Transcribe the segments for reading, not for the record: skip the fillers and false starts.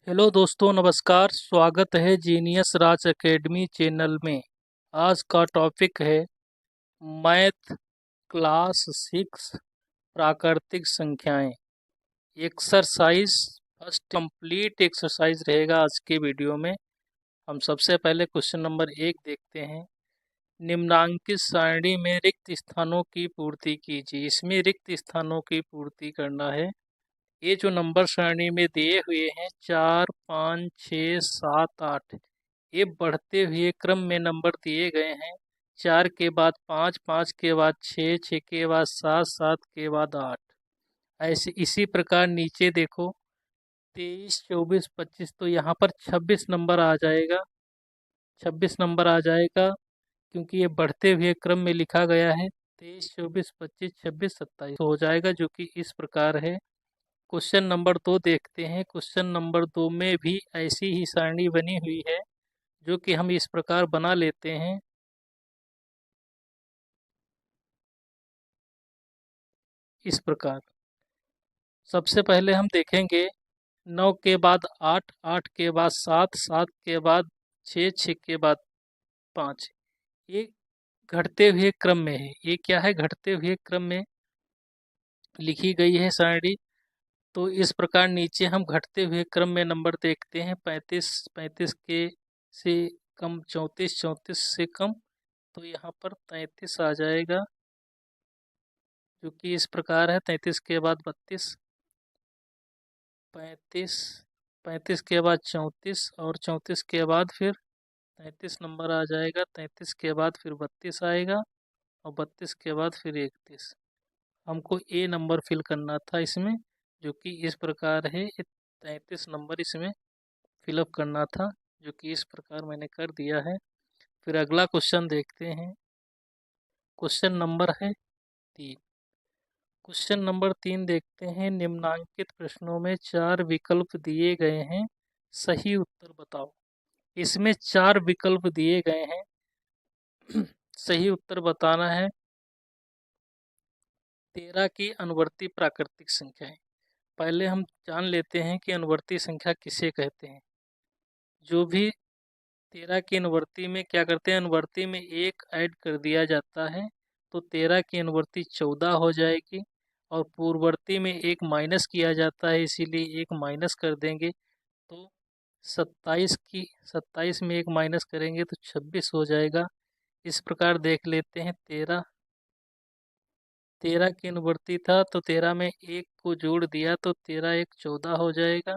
Hello दोस्तों, नमस्कार। स्वागत है जीनियस राज एकेडमी चैनल में। आज का टॉपिक है मैथ क्लास 6 प्राकृतिक संख्याएं। एक्सरसाइज फर्स्ट कंप्लीट एक्सरसाइज रहेगा आज के वीडियो में। हम सबसे पहले क्वेश्चन नंबर 1 देखते हैं। निम्नांकित सारणी में रिक्त स्थानों की पूर्ति कीजिए। इसमें रिक्त स्थानों की पूर्ति करना है। ये जो नंबर सारणी में दिए हुए हैं 4, 5, 6, 7, 8, ये बढ़ते हुए क्रम में नंबर दिए गए हैं। 4 के बाद 5, 5 के बाद 6, 6 के बाद 7, 7 के बाद 8। ऐसे इसी प्रकार नीचे देखो 23, 24, 25, तो यहाँ पर 26 नंबर आ जाएगा। 26 नंबर आ जाएगा क्योंकि ये बढ़ते हुए क्रम में लिखा गया है। 23, 24, 25, 26, 27 हो जाएगा, जो कि इस प्रकार है। क्वेश्चन नंबर 2 देखते हैं। क्वेश्चन नंबर 2 में भी ऐसी ही सारणी बनी हुई है, जो कि हम इस प्रकार बना लेते हैं। इस प्रकार सबसे पहले हम देखेंगे 9 के बाद 8, 8 के बाद 7, 7 के बाद 6, 6 के बाद 5। ये घटते हुए क्रम में है। ये क्या है? घटते हुए क्रम में लिखी गई है सारणी। तो इस प्रकार नीचे हम घटते हुए क्रम में नंबर देखते हैं। 35, 35 के से कम 34, 34 से कम, तो यहाँ पर 33 आ जाएगा, जो कि इस प्रकार है। 33 के बाद 32, 35, 35 के बाद 34, और 34 के बाद फिर 33 नंबर आ जाएगा। 33 के बाद फिर 32 आएगा, और 32 के बाद फिर 31। हमको ए नंबर फिल करना था इसमें, जो कि इस प्रकार है। 33 नंबर इसमें फिलअप करना था, जो कि इस प्रकार मैंने कर दिया है। फिर अगला क्वेश्चन देखते हैं। क्वेश्चन नंबर है 3। क्वेश्चन नंबर 3 देखते हैं। निम्नांकित प्रश्नों में 4 विकल्प दिए गए हैं, सही उत्तर बताओ। इसमें 4 विकल्प दिए गए हैं, सही उत्तर बताना है। 13 की अनुवर्ती प्राकृतिक संख्या है। पहले हम जान लेते हैं कि अनुवर्ती संख्या किसे कहते हैं। जो भी 13 की अनुवर्ती में क्या करते हैं, अनुवर्ती में एक ऐड कर दिया जाता है, तो 13 की अनुवर्ती 14 हो जाएगी। और पूर्ववर्ती में एक माइनस किया जाता है, इसीलिए एक माइनस कर देंगे, तो 27 में एक माइनस करेंगे तो 26 हो जाएगा। इस प्रकार देख लेते हैं। 13 की अनुवर्ती था, तो 13 में एक को जोड़ दिया तो 13 एक 14 हो जाएगा।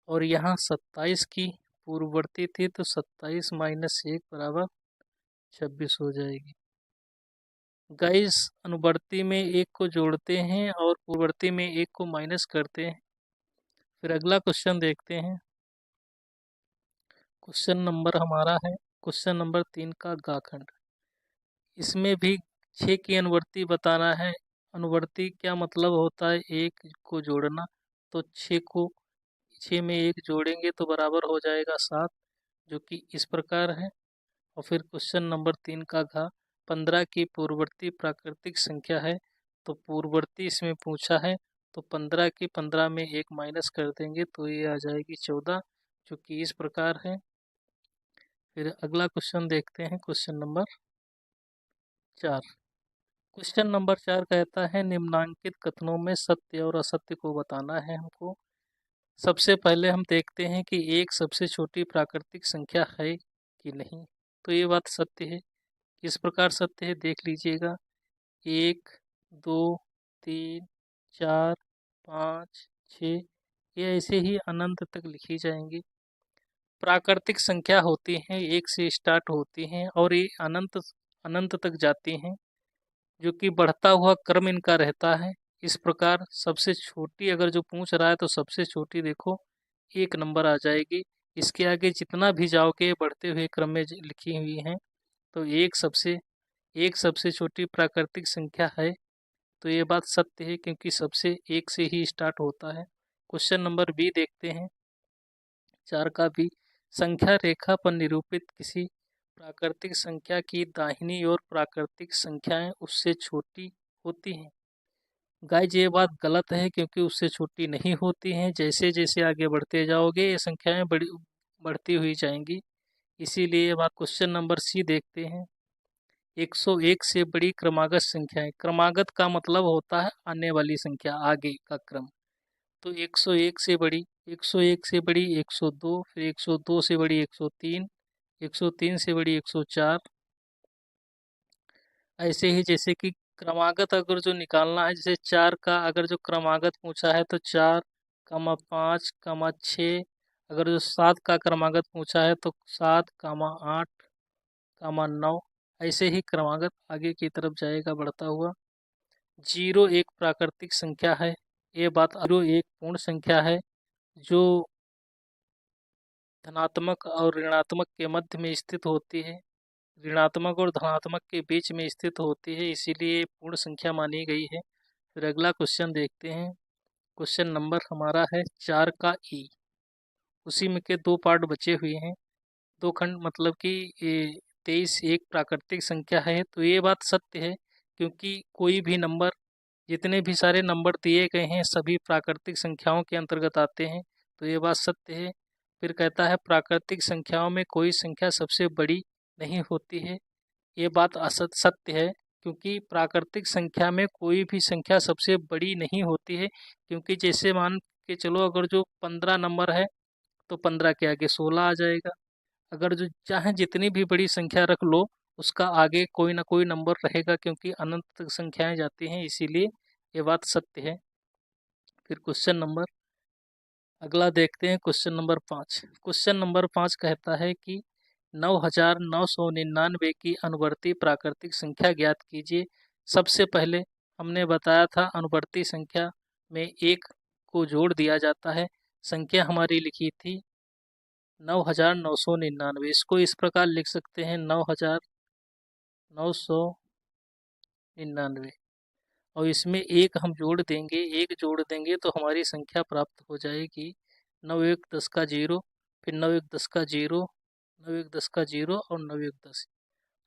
और यहाँ 27 की पूर्ववर्ती थी, तो 27 माइनस 1 बराबर 26 हो जाएगी। गाइस, अनुवर्ती में एक को जोड़ते हैं और पूर्ववर्ती में एक को माइनस करते हैं। फिर अगला क्वेश्चन देखते हैं। क्वेश्चन नंबर हमारा है क्वेश्चन नंबर 3 का गाखंड। इसमें भी 6 की अनुवर्ती बताना है। अनुवर्ती क्या मतलब होता है? एक को जोड़ना। तो 6 में एक जोड़ेंगे तो बराबर हो जाएगा 7, जो कि इस प्रकार है। और फिर क्वेश्चन नंबर 3 का घ। 15 की पूर्ववर्ती प्राकृतिक संख्या है, तो पूर्ववर्ती इसमें पूछा है, तो 15 की 15 में एक माइनस कर देंगे तो ये आ जाएगी 14, जो कि इस प्रकार है। फिर अगला क्वेश्चन देखते हैं। Question number 4। क्वेश्चन नंबर 4 कहता है निम्नांकित कथनों में सत्य और असत्य को बताना है हमको। सबसे पहले हम देखते हैं कि एक सबसे छोटी प्राकृतिक संख्या है कि नहीं। तो ये बात सत्य है। किस प्रकार सत्य है देख लीजिएगा। 1, 2, 3, 4, 5, 6, ये ऐसे ही अनंत तक लिखी जाएंगी। प्राकृतिक संख्या होती हैं, एक से स्टार्ट होती हैं और ये अनंत अनंत तक जाती हैं, जो कि बढ़ता हुआ क्रम इनका रहता है। इस प्रकार सबसे छोटी अगर जो पूछ रहा है, तो सबसे छोटी देखो 1 नंबर आ जाएगी। इसके आगे जितना भी जाओगे बढ़ते हुए क्रम में लिखी हुई हैं, तो एक सबसे छोटी प्राकृतिक संख्या है। तो ये बात सत्य है, क्योंकि सबसे एक से ही स्टार्ट होता है। क्वेश्चन नंबर बी देखते हैं। 4 का भी। संख्या रेखा पर निरूपित किसी प्राकृतिक संख्या की दाहिनी ओर प्राकृतिक संख्याएं उससे छोटी होती हैं। गाइज ये बात गलत है, क्योंकि उससे छोटी नहीं होती हैं। जैसे जैसे आगे बढ़ते जाओगे ये संख्याएं बढ़ती हुई जाएंगी। इसीलिए अब आप क्वेश्चन नंबर सी देखते हैं। 101 से बड़ी क्रमागत संख्याएं। क्रमागत का मतलब होता है आने वाली संख्या, आगे का क्रम। तो 101 से बड़ी, 101 से बड़ी 102, फिर 102 से बड़ी 103, 103 से बड़ी 104। ऐसे ही जैसे कि क्रमागत अगर जो निकालना है, जैसे 4 का अगर जो क्रमागत पूछा है तो 4, 5, 6। अगर जो 7 का क्रमागत पूछा है तो 7, 8, 9। ऐसे ही क्रमागत आगे की तरफ जाएगा बढ़ता हुआ। 0 एक प्राकृतिक संख्या है। ये बात 0 एक पूर्ण संख्या है जो धनात्मक और ऋणात्मक के मध्य में स्थित होती है, ऋणात्मक और धनात्मक के बीच में स्थित होती है, इसीलिए पूर्ण संख्या मानी गई है। फिर अगला क्वेश्चन देखते हैं। क्वेश्चन नंबर हमारा है 4 का ई। उसी में के दो पार्ट बचे हुए हैं, दो खंड, मतलब कि ये 23 एक प्राकृतिक संख्या है। तो ये बात सत्य है, क्योंकि कोई भी नंबर, जितने भी सारे नंबर दिए गए हैं सभी प्राकृतिक संख्याओं के अंतर्गत आते हैं। तो ये बात सत्य है। फिर कहता है प्राकृतिक संख्याओं में कोई संख्या सबसे बड़ी नहीं होती है। ये बात सत्य है, क्योंकि प्राकृतिक संख्या में कोई भी संख्या सबसे बड़ी नहीं होती है। क्योंकि जैसे मान के चलो, अगर जो 15 नंबर है तो 15 के आगे 16 आ जाएगा। अगर जो चाहे जितनी भी बड़ी संख्या रख लो, उसका आगे कोई ना कोई नंबर रहेगा, क्योंकि अनंत तक संख्याएं जाती हैं, इसीलिए ये बात सत्य है। फिर क्वेश्चन नंबर अगला देखते हैं, क्वेश्चन नंबर 5। क्वेश्चन नंबर 5 कहता है कि 9999 की अनुवर्ती प्राकृतिक संख्या ज्ञात कीजिए। सबसे पहले हमने बताया था अनुवर्ती संख्या में एक को जोड़ दिया जाता है। संख्या हमारी लिखी थी 9999। इसको इस प्रकार लिख सकते हैं 9999, और इसमें एक हम जोड़ देंगे, एक जोड़ देंगे तो हमारी संख्या प्राप्त हो जाएगी 9 1 10 का 0, फिर 9 1 10 का 0, 9 1 10 का 0 और 9 1 10।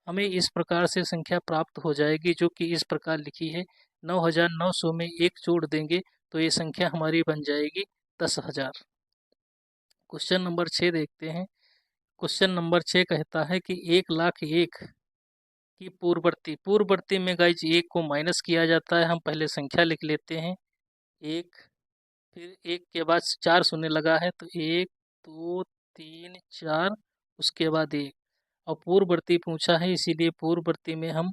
हमें इस प्रकार से संख्या प्राप्त हो जाएगी, जो कि इस प्रकार लिखी है। 9900 में एक जोड़ देंगे तो ये संख्या हमारी बन जाएगी 10,000। क्वेश्चन नंबर 6 देखते हैं। क्वेश्चन नंबर 6 कहता है कि 1,01,000 की पूर्ववर्ती में गाइज एक को माइनस किया जाता है। हम पहले संख्या लिख लेते हैं एक, फिर एक के बाद 4 शून्य लगा है तो 1 2 3 4, उसके बाद एक। और पूर्ववर्ती पूछा है, इसीलिए पूर्ववर्ती में हम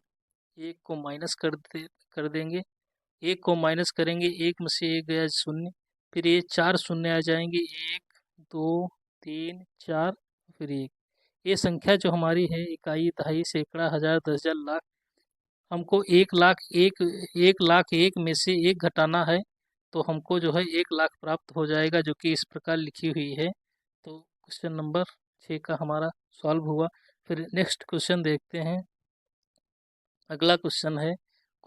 एक को माइनस कर देंगे। एक को माइनस करेंगे, एक में से एक गया शून्य, फिर ये 4 शून्य आ जाएंगे, 1 2 3 4, फिर एक। ये संख्या जो हमारी है, इकाई, दहाई, सैकड़ा, हजार, 10,000, लाख, हमको 1,01,000 में से एक घटाना है, तो हमको जो है 1,00,000 प्राप्त हो जाएगा, जो कि इस प्रकार लिखी हुई है। तो क्वेश्चन नंबर 6 का हमारा सॉल्व हुआ। फिर नेक्स्ट क्वेश्चन देखते हैं। अगला क्वेश्चन है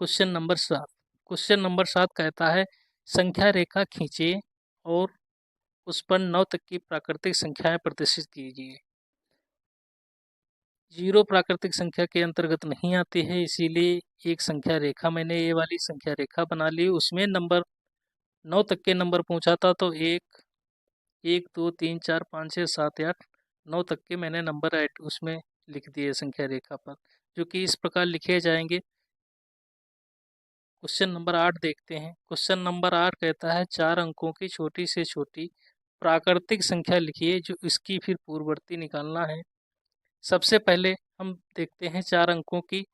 क्वेश्चन नंबर 7। क्वेश्चन नंबर 7 कहता है संख्या रेखा खींचे और उस पर 9 तक की प्राकृतिक संख्याएं प्रदर्शित कीजिए। 0 प्राकृतिक संख्या के अंतर्गत नहीं आती है, इसीलिए एक संख्या रेखा, मैंने ये वाली संख्या रेखा बना ली। उसमें नंबर 9 तक के नंबर पूछा था, तो 1 1 2 3 4 5 6 7 8 9 तक के मैंने नंबर ऐड उसमें लिख दिए संख्या रेखा पर, जो कि इस प्रकार लिखे जाएंगे। क्वेश्चन नंबर 8 देखते हैं। क्वेश्चन नंबर 8 कहता है 4 अंकों की छोटी से छोटी प्राकृतिक संख्या लिखिए, जो इसकी फिर पूर्ववर्ती निकालना है। सबसे पहले हम देखते हैं 4 अंकों की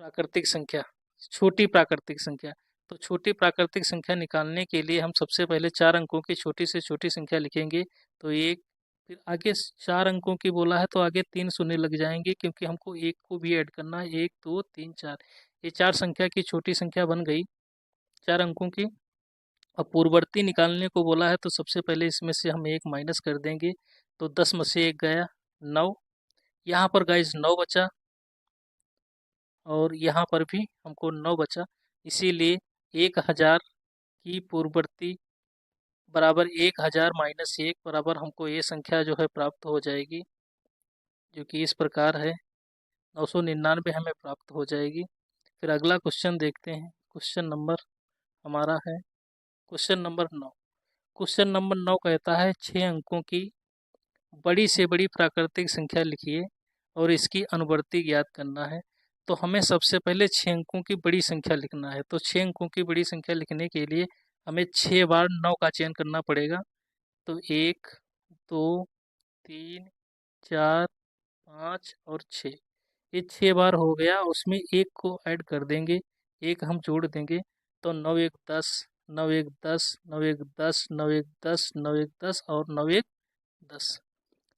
प्राकृतिक संख्या, छोटी प्राकृतिक संख्या। तो छोटी प्राकृतिक संख्या निकालने के लिए हम सबसे पहले 4 अंकों की छोटी से छोटी संख्या लिखेंगे। तो एक, फिर आगे 4 अंकों की बोला है तो आगे 3 शून्य लग जाएंगे, क्योंकि हमको एक को भी ऐड करना है। 1 2 3 4, ये 4 संख्या की छोटी संख्या बन गई 4 अंकों की। अब पूर्ववर्ती निकालने को बोला है, तो सबसे पहले इसमें से हम एक माइनस कर देंगे, तो 10 में से एक गया 9। यहाँ पर गाइज 9 बचा, और यहाँ पर भी हमको 9 बचा, इसीलिए 1,000 की पूर्ववर्ती बराबर 1,000 माइनस 1 बराबर हमको ये संख्या जो है प्राप्त हो जाएगी, जो कि इस प्रकार है 999 हमें प्राप्त हो जाएगी। फिर अगला क्वेश्चन देखते हैं, क्वेश्चन नंबर हमारा है क्वेश्चन नंबर 9। क्वेश्चन नंबर 9 कहता है 6 अंकों की बड़ी से बड़ी प्राकृतिक संख्या लिखिए और इसकी अनुवर्ती ज्ञात करना है। तो हमें सबसे पहले 6 अंकों की बड़ी संख्या लिखना है। तो 6 अंकों की बड़ी संख्या लिखने के लिए हमें 6 बार 9 का चयन करना पड़ेगा। तो 1, 2, 3, 4, 5 और 6, ये 6 बार हो गया। उसमें एक को ऐड कर देंगे, एक हम जोड़ देंगे। तो 9 1 10, 9 1 10, 9 1 10, 9 1 10, 9 1 10 और 9 1 10।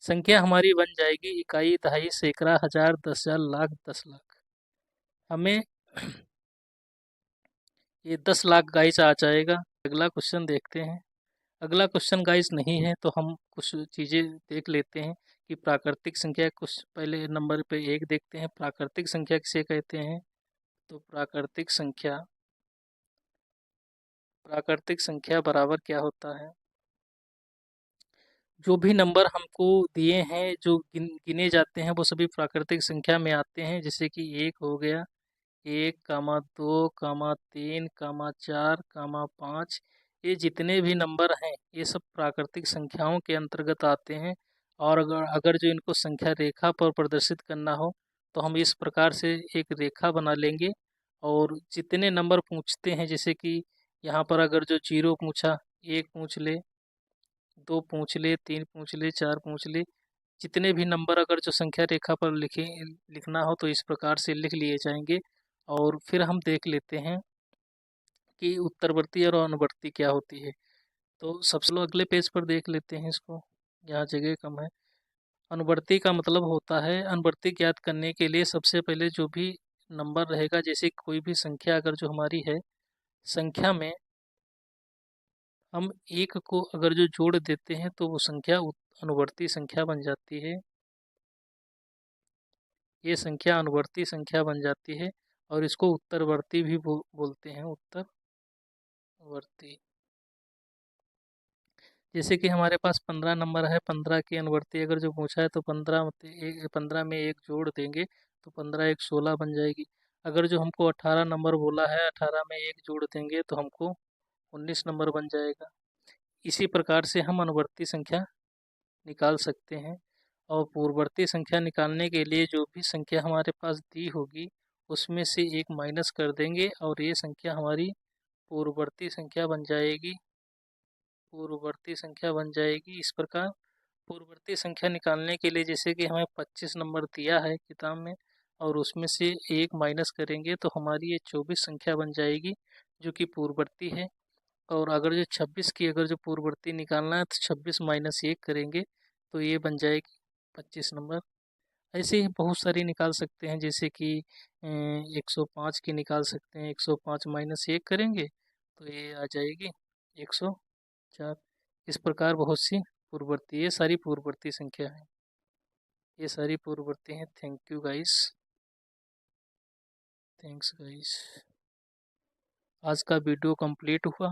संख्या हमारी बन जाएगी इकाई, दहाई, सैकड़ा, हजार, 10,000, लाख, 10 लाख। हमें ये 10 लाख गाइस आ जाएगा। अगला क्वेश्चन देखते हैं। अगला क्वेश्चन गाइस नहीं है तो हम कुछ चीज़ें देख लेते हैं कि प्राकृतिक संख्या। कुछ पहले नंबर पे एक देखते हैं, प्राकृतिक संख्या किसे कहते हैं। तो प्राकृतिक संख्या बराबर क्या होता है। जो भी नंबर हमको दिए हैं, जो गिने जाते हैं, वो सभी प्राकृतिक संख्या में आते हैं। जैसे कि 1 हो गया, 1, 2, 3, 4, 5, ये जितने भी नंबर हैं ये सब प्राकृतिक संख्याओं के अंतर्गत आते हैं। और अगर अगर जो इनको संख्या रेखा पर प्रदर्शित करना हो तो हम इस प्रकार से एक रेखा बना लेंगे। और जितने नंबर पूछते हैं, जैसे कि यहाँ पर अगर जो 0 पूछा, 1 पूछ ले, 2 पूछ ले, 3 पूछ ले, 4 पूछ ले, जितने भी नंबर अगर जो संख्या रेखा पर लिखना हो तो इस प्रकार से लिख लिए जाएंगे। और फिर हम देख लेते हैं कि उत्तरवर्ती और अनुवर्ती क्या होती है। तो सबसे लोग अगले पेज पर देख लेते हैं इसको, यहाँ जगह कम है। अनुवर्ती का मतलब होता है, अनुवर्ती ज्ञात करने के लिए सबसे पहले जो भी नंबर रहेगा, जैसे कोई भी संख्या अगर जो हमारी है, संख्या में हम एक को अगर जो जोड़ देते हैं तो वो संख्या अनुवर्ती संख्या बन जाती है। ये संख्या अनुवर्ती संख्या बन जाती है और इसको उत्तरवर्ती भी बोलते हैं, उत्तरवर्ती। जैसे कि हमारे पास 15 नंबर है, 15 की अनुवर्ती अगर जो पूछा है तो 15 में एक जोड़ देंगे तो 15 एक 16 बन जाएगी। अगर जो हमको 18 नंबर बोला है, 18 में एक जोड़ देंगे तो हमको 19 नंबर बन जाएगा। इसी प्रकार से हम अनुवर्ती संख्या निकाल सकते हैं। और पूर्ववर्ती संख्या निकालने के लिए जो भी संख्या हमारे पास दी होगी उसमें से एक माइनस कर देंगे और ये संख्या हमारी पूर्ववर्ती संख्या बन जाएगी। पूर्ववर्ती संख्या बन जाएगी इस प्रकार। पूर्ववर्ती संख्या निकालने के लिए जैसे कि हमें 25 नंबर दिया है किताब में और उसमें से एक माइनस करेंगे तो हमारी ये 24 संख्या बन जाएगी जो कि पूर्ववर्ती है। और अगर जो 26 की अगर जो पूर्ववर्ती निकालना है तो 26 माइनस 1 करेंगे तो ये बन जाएगी 25 नंबर। ऐसे ही बहुत सारी निकाल सकते हैं, जैसे कि 105 की निकाल सकते हैं। 105 माइनस 1 करेंगे तो ये आ जाएगी 104। इस प्रकार बहुत सी पूर्ववर्ती, ये सारी पूर्ववर्ती संख्या है, ये सारी पूर्ववर्ती हैं। Thank you guys, thanks guys. आज का वीडियो कंप्लीट हुआ।